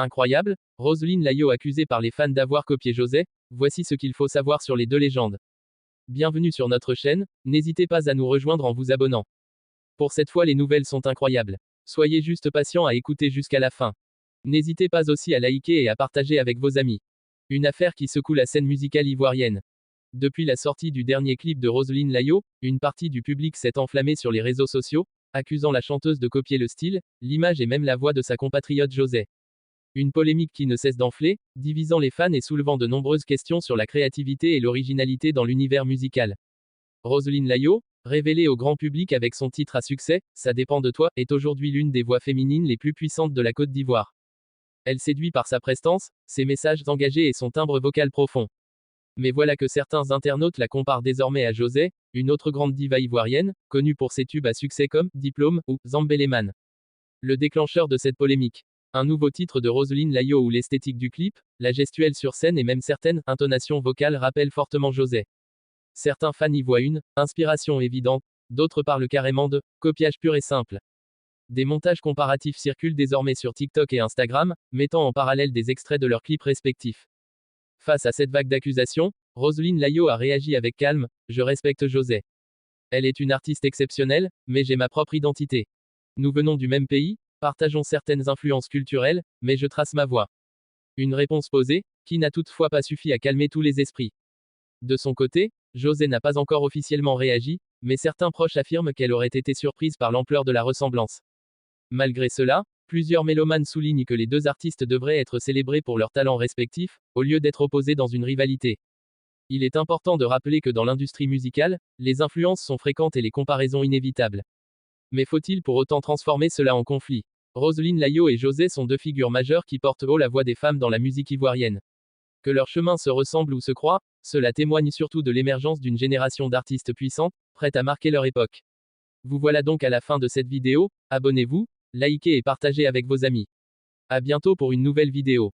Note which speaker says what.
Speaker 1: Incroyable, Roselyne Layo accusée par les fans d'avoir copié José, voici ce qu'il faut savoir sur les deux légendes. Bienvenue sur notre chaîne, n'hésitez pas à nous rejoindre en vous abonnant. Pour cette fois les nouvelles sont incroyables. Soyez juste patient à écouter jusqu'à la fin. N'hésitez pas aussi à liker et à partager avec vos amis. Une affaire qui secoue la scène musicale ivoirienne. Depuis la sortie du dernier clip de Roselyne Layo, une partie du public s'est enflammée sur les réseaux sociaux, accusant la chanteuse de copier le style, l'image et même la voix de sa compatriote José. Une polémique qui ne cesse d'enfler, divisant les fans et soulevant de nombreuses questions sur la créativité et l'originalité dans l'univers musical. Roselyne Layo, révélée au grand public avec son titre à succès, Ça dépend de toi, est aujourd'hui l'une des voix féminines les plus puissantes de la Côte d'Ivoire. Elle séduit par sa prestance, ses messages engagés et son timbre vocal profond. Mais voilà que certains internautes la comparent désormais à José, une autre grande diva ivoirienne, connue pour ses tubes à succès comme Diplôme ou Zambeleman. Le déclencheur de cette polémique. Un nouveau titre de Roselyne Layo où l'esthétique du clip, la gestuelle sur scène et même certaines intonations vocales rappellent fortement José. Certains fans y voient une inspiration évidente, d'autres parlent carrément de copiage pur et simple. Des montages comparatifs circulent désormais sur TikTok et Instagram, mettant en parallèle des extraits de leurs clips respectifs. Face à cette vague d'accusations, Roselyne Layo a réagi avec calme, je respecte José. Elle est une artiste exceptionnelle, mais j'ai ma propre identité. Nous venons du même pays, partageons certaines influences culturelles, mais je trace ma voix. Une réponse posée, qui n'a toutefois pas suffi à calmer tous les esprits. De son côté, José n'a pas encore officiellement réagi, mais certains proches affirment qu'elle aurait été surprise par l'ampleur de la ressemblance. Malgré cela, plusieurs mélomanes soulignent que les deux artistes devraient être célébrés pour leurs talents respectifs, au lieu d'être opposés dans une rivalité. Il est important de rappeler que dans l'industrie musicale, les influences sont fréquentes et les comparaisons inévitables. Mais faut-il pour autant transformer cela en conflit? Roselyne Layo et José sont deux figures majeures qui portent haut la voix des femmes dans la musique ivoirienne. Que leurs chemins se ressemblent ou se croient, cela témoigne surtout de l'émergence d'une génération d'artistes puissantes, prêtes à marquer leur époque. Vous voilà donc à la fin de cette vidéo, abonnez-vous, likez et partagez avec vos amis. À bientôt pour une nouvelle vidéo.